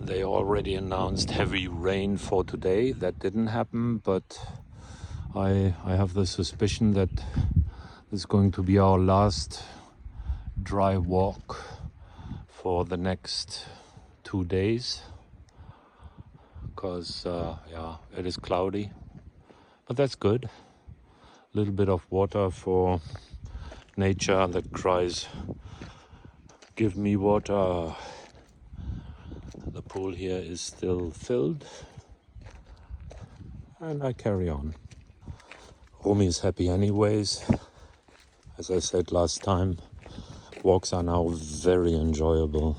They already announced heavy rain for today. That didn't happen, but I have the suspicion that this is going to be our last dry walk for the next 2 days, because yeah, it is cloudy, but that's good. A little bit of water for nature that cries, give me water. The pool here is still filled, and I carry on. Romy is happy anyways. As I said last time, walks are now very enjoyable.